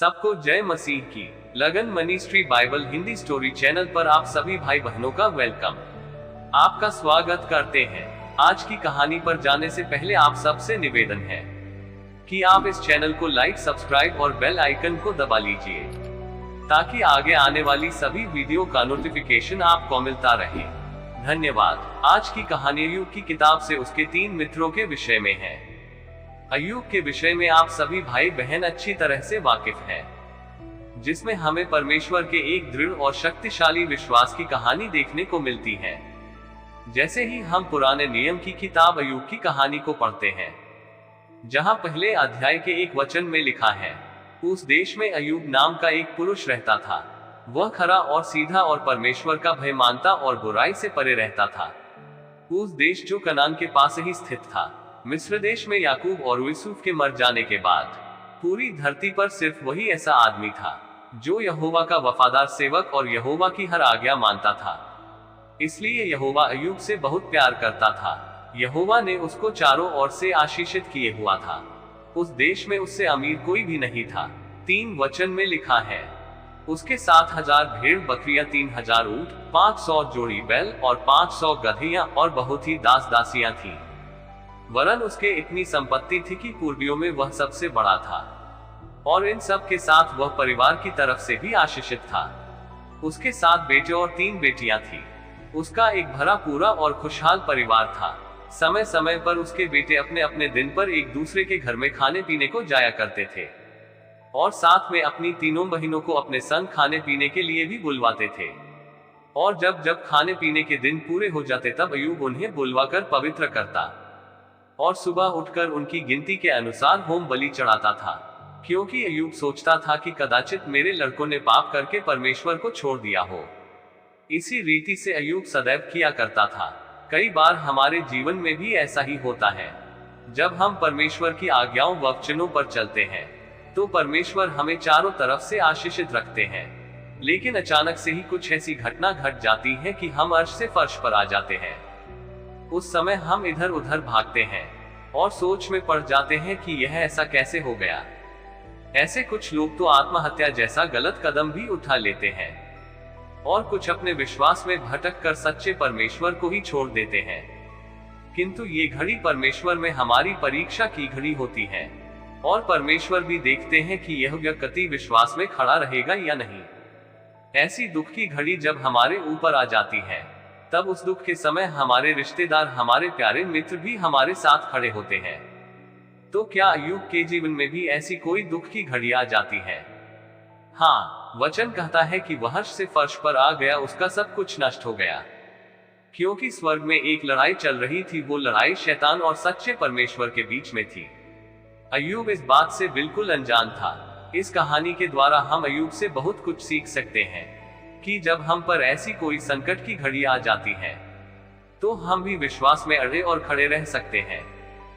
सबको जय मसीह की। लगन ministry Bible Hindi story channel पर आप सभी भाई बहनों का वेलकम, आपका स्वागत करते हैं। आज की कहानी पर जाने से पहले आप सबसे निवेदन है कि आप इस चैनल को लाइक, सब्सक्राइब और बेल आइकन को दबा लीजिए ताकि आगे आने वाली सभी वीडियो का नोटिफिकेशन आपको मिलता रहे। धन्यवाद। आज की कहानी अय्यूब की किताब से उसके 3 मित्रों के विषय में है। अय्यूब के विषय में आप सभी भाई बहन अच्छी तरह से वाकिफ हैं, जिसमें हमें परमेश्वर के एक दृढ़ और शक्तिशाली विश्वास की कहानी देखने को मिलती है। जैसे ही हम पुराने नियम की किताब अय्यूब की कहानी को पढ़ते हैं, जहां पहले अध्याय के 1 वचन में लिखा है, उस देश में अय्यूब नाम का एक पुरुष रहता था। वह खरा और सीधा और परमेश्वर का भय मानता और बुराई से परे रहता था। उस देश जो कनान के पास ही स्थित था। मिस्र देश में याकूब और यूसुफ के मर जाने के बाद पूरी धरती पर सिर्फ वही ऐसा आदमी था जो यहोवा का वफादार सेवक और यहोवा की हर आज्ञा मानता था। इसलिए यहोवा अय्यूब से बहुत प्यार करता था। यहोवा ने उसको चारों ओर से आशीषित किए हुआ था। उस देश में उससे अमीर कोई भी नहीं था। 3 वचन में लिखा है, उसके 7,000 भेड़ बकरियां, 3,000 ऊंट, 500 जोड़ी बैल और 500 गधियां और बहुत ही दास दासियां थी। वरन उसके इतनी संपत्ति थी कि पूर्वियों में वह सबसे बड़ा था और इन सब के साथ वह परिवार की तरफ से भी आशीषित था। उसके 7 बेटे और 3 बेटियां थी। उसका एक भरा पूरा और खुशहाल परिवार था। समय समय पर उसके बेटे अपने अपने दिन पर एक दूसरे के घर में खाने पीने को जाया करते थे और साथ में अपनी तीनों बहनों को अपने संग खाने पीने के लिए भी बुलवाते थे। और जब जब खाने पीने के दिन पूरे हो जाते तब अय्यूब उन्हें बुलवाकर पवित्र करता और सुबह उठकर उनकी गिनती के अनुसार होम बलि चढ़ाता था, क्योंकि अय्यूब सोचता था कि कदाचित मेरे लड़कों ने पाप करके परमेश्वर को छोड़ दिया हो। इसी रीति से अय्यूब सदैव किया करता था। कई बार हमारे जीवन में भी ऐसा ही होता है। जब हम परमेश्वर की आज्ञाओं व वचनों पर चलते हैं तो परमेश्वर हमें चारों तरफ से आशीषित रखते हैं, लेकिन अचानक से ही कुछ ऐसी घटना घट जाती है कि हम अर्श से फर्श पर आ जाते हैं। उस समय हम इधर उधर भागते हैं और सोच में पड़ जाते हैं कि यह ऐसा कैसे हो गया। ऐसे कुछ लोग तो आत्महत्या जैसा गलत कदम भी उठा लेते हैं और कुछ अपने विश्वास में भटक कर सच्चे परमेश्वर को ही छोड़ देते हैं। किंतु ये घड़ी परमेश्वर में हमारी परीक्षा की घड़ी होती है और परमेश्वर भी देखते हैं कि यह व्यक्ति विश्वास में खड़ा रहेगा या नहीं। ऐसी दुख की घड़ी जब हमारे ऊपर आ जाती है, तब उस दुख के समय हमारे रिश्तेदार, हमारे प्यारे मित्र भी हमारे साथ खड़े होते हैं। तो क्या अय्यूब के जीवन में भी ऐसी कोई दुख की घड़ी आ जाती है? हाँ, वचन कहता है कि वह अर्श से फर्श पर आ गया, उसका सब कुछ नष्ट हो गया, क्योंकि स्वर्ग में एक लड़ाई चल रही थी। वो लड़ाई शैतान और सच्चे परमेश्वर के बीच में थी। अय्यूब इस बात से बिल्कुल अनजान था। इस कहानी के द्वारा हम अय्यूब से बहुत कुछ सीख सकते हैं कि जब हम पर ऐसी कोई संकट की घड़ी आ जाती है तो हम भी विश्वास में अड़े और खड़े रह सकते हैं।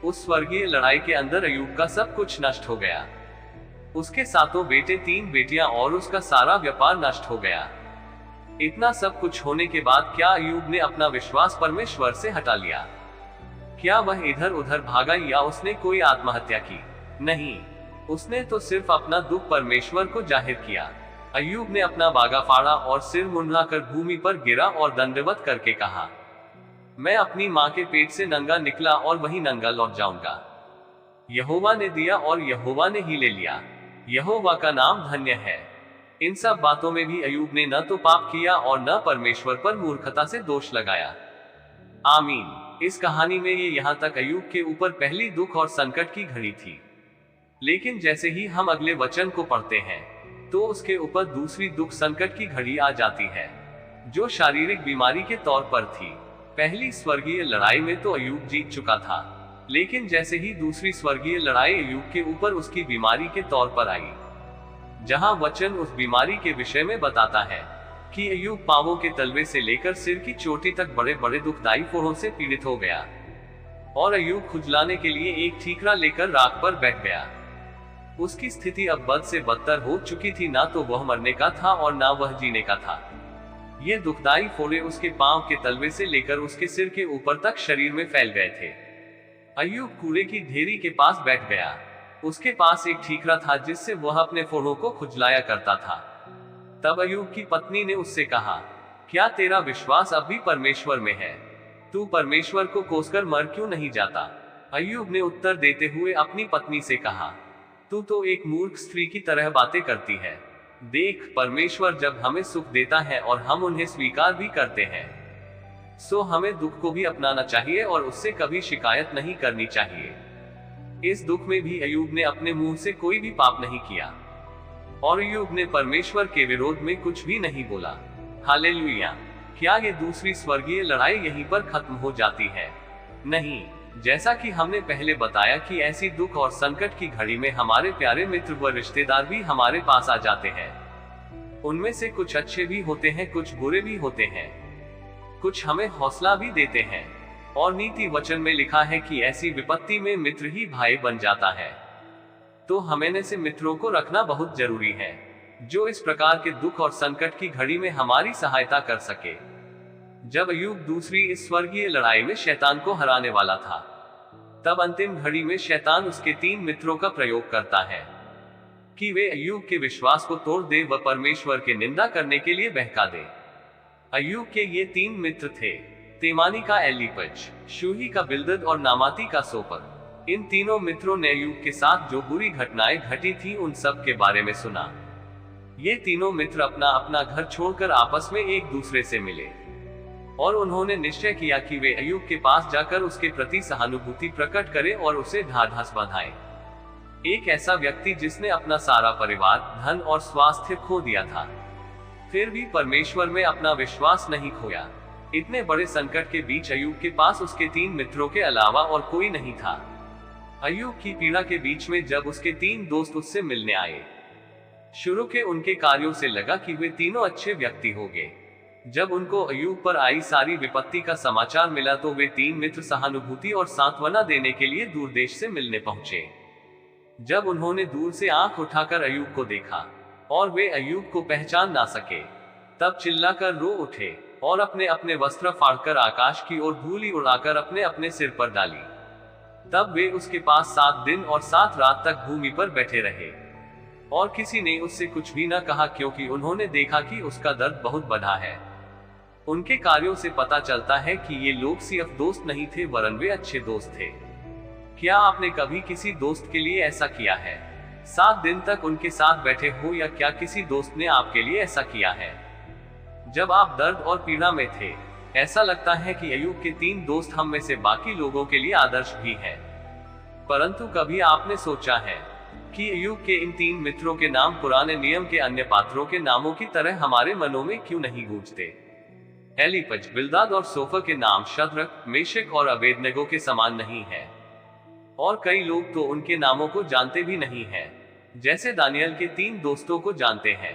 उस स्वर्गीय लड़ाई के अंदर अय्यूब का सब कुछ नष्ट हो गया। उसके 7 बेटे, 3 बेटियां और उसका सारा व्यापार नष्ट हो गया। इतना सब कुछ होने के बाद क्या अय्यूब ने अपना विश्वास परमेश्वर से हटा लिया? क्या वह इधर उधर भागा या उसने कोई आत्महत्या की? नहीं, उसने तो सिर्फ अपना दुख परमेश्वर को जाहिर किया। अय्यूब ने अपना बागा फाड़ा और सिर मुंडलाकर भूमि पर गिरा और दंडवत करके कहा, मैं अपनी माँ के पेट से नंगा निकला और वही नंगा लौट जाऊंगा। यहोवा ने दिया और यहोवा ने ही ले लिया। यहोवा का नाम धन्य है। इन सब बातों में भी अय्यूब ने न तो पाप किया और न परमेश्वर पर मूर्खता से दोष लगाया। आमीन। इस कहानी में ये यहाँ तक अय्यूब के ऊपर पहली दुख और संकट की घड़ी थी, लेकिन जैसे ही हम अगले वचन को पढ़ते हैं तो उसके ऊपर दूसरी दुख संकट की घड़ी आ जाती है, जो शारीरिक बीमारी के तौर पर थी। पहली स्वर्गीय लड़ाई में तो अय्यूब जीत चुका था, लेकिन जैसे ही दूसरी स्वर्गीय लड़ाई अय्यूब के ऊपर उसकी बीमारी के तौर पर आई, जहां वचन उस बीमारी के विषय में बताता है कि अय्यूब पांवों के तलवे से लेकर सिर की चोटी तक बड़े बड़े दुखदाई फोड़ों से पीड़ित हो गया और अय्यूब खुजलाने के लिए एक ठीकरा लेकर राख पर बैठ गया। उसकी स्थिति अब बद से बदतर हो चुकी थी। ना तो वह मरने का था और ना वह जीने का था। ये दुखदाई फोड़े उसके पांव के तलवे से लेकर उसके सिर के ऊपर तक शरीर में फैल गए थे। अय्यूब कूड़े की ढेरी के पास बैठ गया। उसके पास एक ठीकरा था जिससे वह अपने फोड़ों को खुजलाया करता था। तब अय्यूब की पत्नी ने उससे कहा, क्या तेरा विश्वास अब भी परमेश्वर में है? तू परमेश्वर को कोसकर मर क्यों नहीं जाता? अय्यूब ने उत्तर देते हुए अपनी पत्नी से कहा, तू तो एक मूर्ख स्त्री की तरह बातें करती है। देख, परमेश्वर जब हमें सुख देता है और हम उन्हें स्वीकार भी करते हैं, सो हमें दुख को भी अपनाना चाहिए और उससे कभी शिकायत नहीं करनी चाहिए। इस दुख में भी अय्यूब ने अपने मुंह से कोई भी पाप नहीं किया और अय्यूब ने परमेश्वर के विरोध में कुछ भी नहीं बोला। हालेलुया! क्या ये दूसरी स्वर्गीय लड़ाई यहीं पर खत्म हो जाती है? नहीं, जैसा कि हमने पहले बताया कि ऐसी दुख और संकट की घड़ी में हमारे प्यारे मित्र व रिश्तेदार भी हमारे पास आ जाते हैं। उनमें से कुछ अच्छे भी होते हैं, कुछ बुरे भी होते हैं, कुछ हमें हौसला भी देते हैं। और नीति वचन में लिखा है कि ऐसी विपत्ति में मित्र ही भाई बन जाता है। तो हमें ऐसे मित्रों को रखना बहुत जरूरी है जो इस प्रकार के दुख और संकट की घड़ी में हमारी सहायता कर सके। जब अय्यूब दूसरी इस स्वर्गीय लड़ाई में शैतान को हराने वाला था, तब अंतिम घड़ी में शैतान उसके 3 मित्रों का प्रयोग करता है कि वे अय्यूब के विश्वास को तोड़ दे व परमेश्वर के निंदा करने के लिए बहका दे। अय्यूब के ये 3 मित्र थे, तेमानी का एलीपज, शूही का बिल्दद और नामाती का सोपर। इन तीनों मित्रों ने अय्यूब के साथ जो बुरी घटनाएं घटी थी उन सब के बारे में सुना। ये तीनों मित्र अपना अपना घर छोड़कर आपस में एक दूसरे से मिले और उन्होंने निश्चय किया कि वे अय्यूब के पास जाकर उसके प्रति सहानुभूति प्रकट करें और उसे ढाढ़स बंधाएं। एक ऐसा व्यक्ति जिसने अपना सारा परिवार, धन और स्वास्थ्य खो दिया था, फिर भी परमेश्वर में अपना विश्वास नहीं खोया। इतने बड़े संकट के बीच अय्यूब के पास उसके 3 मित्रों के अलावा और कोई नहीं था। अय्यूब की पीड़ा के बीच में जब उसके 3 दोस्त उससे मिलने आए, शुरू के उनके कार्यों से लगा कि वे तीनों अच्छे व्यक्ति होंगे। जब उनको अय्यूब पर आई सारी विपत्ति का समाचार मिला तो वे 3 मित्र सहानुभूति और सांत्वना देने के लिए दूर देश से मिलने पहुंचे। जब उन्होंने दूर से आंख उठाकर अय्यूब को देखा और वे अय्यूब को पहचान ना सके, तब चिल्लाकर रो उठे और अपने अपने वस्त्र फाड़कर आकाश की ओर धूली उड़ाकर अपने अपने सिर पर डाली। तब वे उसके पास 7 दिन और 7 रात तक भूमि पर बैठे रहे और किसी ने उससे कुछ भी न कहा, क्योंकि उन्होंने देखा कि उसका दर्द बहुत बढ़ा है। उनके कार्यों से पता चलता है कि ये लोग सिर्फ दोस्त नहीं थे वरन वे अच्छे दोस्त थे। क्या आपने कभी किसी दोस्त के लिए ऐसा किया है? 7 दिन तक उनके साथ बैठे हो, या क्या किसी दोस्त ने आपके लिए ऐसा किया है जब आप दर्द और पीड़ा में थे? ऐसा लगता है कि अय्यूब के 3 दोस्त हम में से बाकी लोगों के लिए आदर्श भी हैं। परंतु कभी आपने सोचा है कि अय्यूब के इन 3 मित्रों के नाम पुराने नियम के अन्य पात्रों के नामों की तरह हमारे मनों में क्यों नहीं गूंजते? एलीपज, बिल्दाद और सोफर के नाम शद्रक, मेशक और अबेदनगो के समान नहीं है और कई लोग तो उनके नामों को जानते भी नहीं हैं, जैसे दानियल के 3 दोस्तों को जानते हैं।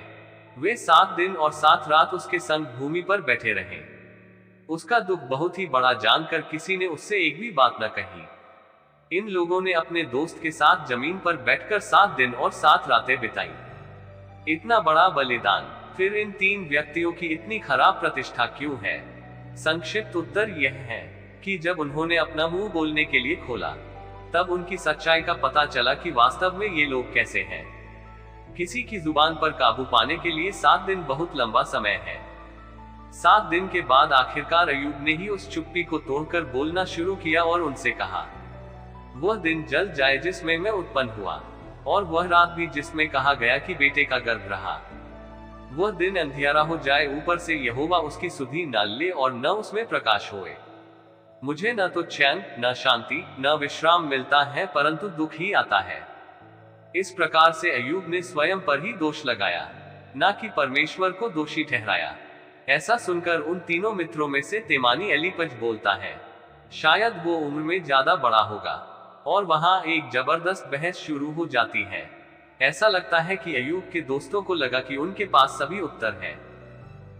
वे 7 दिन और 7 रात उसके संग भूमि पर बैठे रहे। उसका दुख बहुत ही बड़ा जानकर किसी ने उससे एक भी बात न कही। इन लोगों ने अपने दोस्त के साथ जमीन पर बैठकर 7 दिन और 7 रातें बिताई। इतना बड़ा बलिदान, फिर इन 3 व्यक्तियों की इतनी खराब प्रतिष्ठा क्यों है? संक्षिप्त उत्तर यह है कि जब उन्होंने अपना मुंह बोलने के लिए खोला, तब उनकी सच्चाई का पता चला कि वास्तव में ये लोग कैसे हैं। किसी की जुबान पर काबू पाने के लिए 7 दिन बहुत लंबा समय है। 7 दिन के बाद आखिरकार अय्यूब ने ही उस चुप्पी को तोड़कर बोलना शुरू किया और उनसे कहा, वह दिन जल जाए जिसमें मैं उत्पन्न हुआ, और वह रात भी जिसमें कहा गया कि बेटे का गर्भ रहा। वह दिन अंधियारा हो जाए, ऊपर से यहोवा उसकी सुधि न ले और न उसमें प्रकाश होए। मुझे न तो चैन, न शांति, न विश्राम मिलता है, परंतु दुख ही आता है। इस प्रकार से अय्यूब ने स्वयं पर ही दोष लगाया, न कि परमेश्वर को दोषी ठहराया। ऐसा सुनकर उन तीनों मित्रों में से तेमानी एलीपज बोलता है, शायद वो उम्र में ज्यादा बड़ा होगा, और वहां एक जबरदस्त बहस शुरू हो जाती है। ऐसा लगता है कि अय्यूब के दोस्तों को लगा कि उनके पास सभी उत्तर हैं।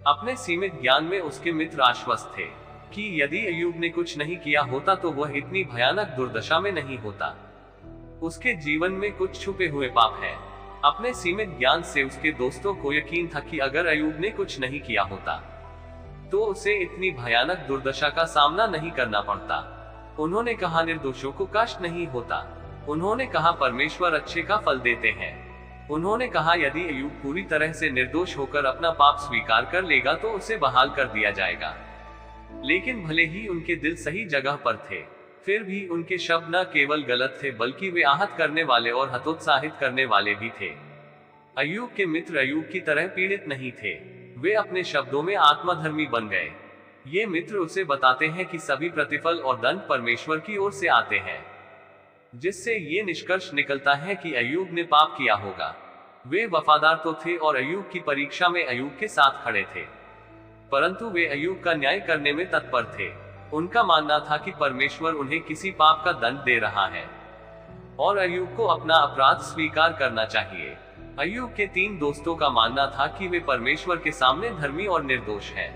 अपने सीमित ज्ञान में उसके मित्र आश्वस्त थे कि यदि अय्यूब ने कुछ नहीं किया होता तो वह इतनी भयानक दुर्दशा में नहीं होता। उसके जीवन में कुछ छुपे हुए पाप हैं। अपने सीमित ज्ञान से उसके दोस्तों को यकीन था कि अगर अय्यूब ने कुछ नहीं किया होता तो उसे इतनी भयानक दुर्दशा का सामना नहीं करना पड़ता। उन्होंने कहा, निर्दोषों को कष्ट नहीं होता, उन्होंने कहा परमेश्वर अच्छे का फल देते हैं। उन्होंने कहा यदि अय्यूब पूरी तरह से निर्दोष होकर अपना पाप स्वीकार कर लेगा तो उसे बहाल कर दिया जाएगा। लेकिन भले ही उनके दिल सही जगह पर थे, फिर भी उनके शब्द न केवल गलत थे बल्कि वे आहत करने वाले और हतोत्साहित करने वाले भी थे। अय्यूब के मित्र अय्यूब की तरह पीड़ित नहीं थे, वे अपने शब्दों में आत्मधर्मी बन गए। ये मित्र उसे बताते हैं कि सभी प्रतिफल और दंड परमेश्वर की ओर से आते हैं, जिससे ये निष्कर्ष निकलता है कि अय्यूब ने पाप किया होगा। वे वफादार तो थे और अय्यूब की परीक्षा में अय्यूब के साथ खड़े थे, परंतु वे अय्यूब का न्याय करने में तत्पर थे। उनका मानना था कि परमेश्वर उन्हें किसी पाप का दंड दे रहा है और अय्यूब को अपना अपराध स्वीकार करना चाहिए। अय्यूब के 3 दोस्तों का मानना था कि वे परमेश्वर के सामने धर्मी और निर्दोष हैं,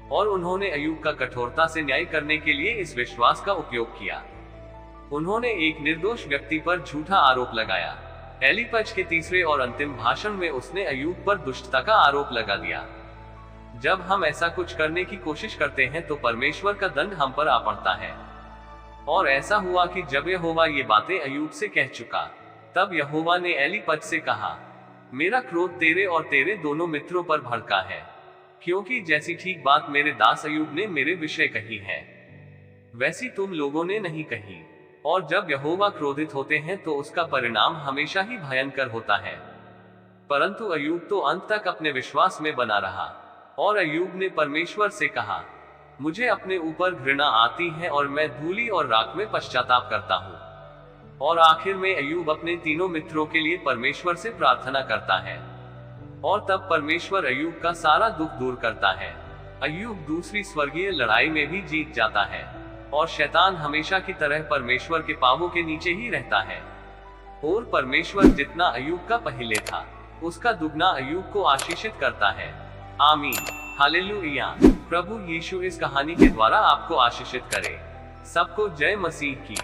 और उन्होंने अय्यूब का कठोरता से न्याय करने के लिए इस विश्वास का उपयोग किया। उन्होंने एक निर्दोष व्यक्ति पर झूठा आरोप लगाया। एलीपज के तीसरे और अंतिम भाषण में उसने अय्यूब पर दुष्टता का आरोप लगा दिया। जब हम ऐसा कुछ करने की कोशिश करते हैं तो परमेश्वर का दंड हम पर आ पड़ता है। और ऐसा हुआ कि जब यहोवा ये बातें अय्यूब से कह चुका, तब यहोवा ने एलीपज से कहा, मेरा क्रोध तेरे और तेरे दोनों मित्रों पर भड़का है, क्योंकि जैसी ठीक बात मेरे दास अय्यूब ने मेरे विषय कही है, वैसी तुम लोगों ने नहीं कही। और जब यहोवा क्रोधित होते हैं तो उसका परिणाम हमेशा ही भयंकर होता है। परंतु अय्यूब तो अंत तक अपने विश्वास में बना रहा, और अय्यूब ने परमेश्वर से कहा, मुझे अपने ऊपर घृणा आती है और मैं धूली और राख में पश्चाताप करता हूँ। और आखिर में अय्यूब अपने तीनों मित्रों के लिए परमेश्वर से प्रार्थना करता है, और तब परमेश्वर अय्यूब का सारा दुख दूर करता है। अय्यूब दूसरी स्वर्गीय लड़ाई में भी जीत जाता है, और शैतान हमेशा की तरह परमेश्वर के पांवों के नीचे ही रहता है। और परमेश्वर जितना अय्यूब का पहले था, उसका दुगना अय्यूब को आशीषित करता है। आमीन, हालेलुया। प्रभु यीशु इस कहानी के द्वारा आपको आशीषित करे। सबको जय मसीह की।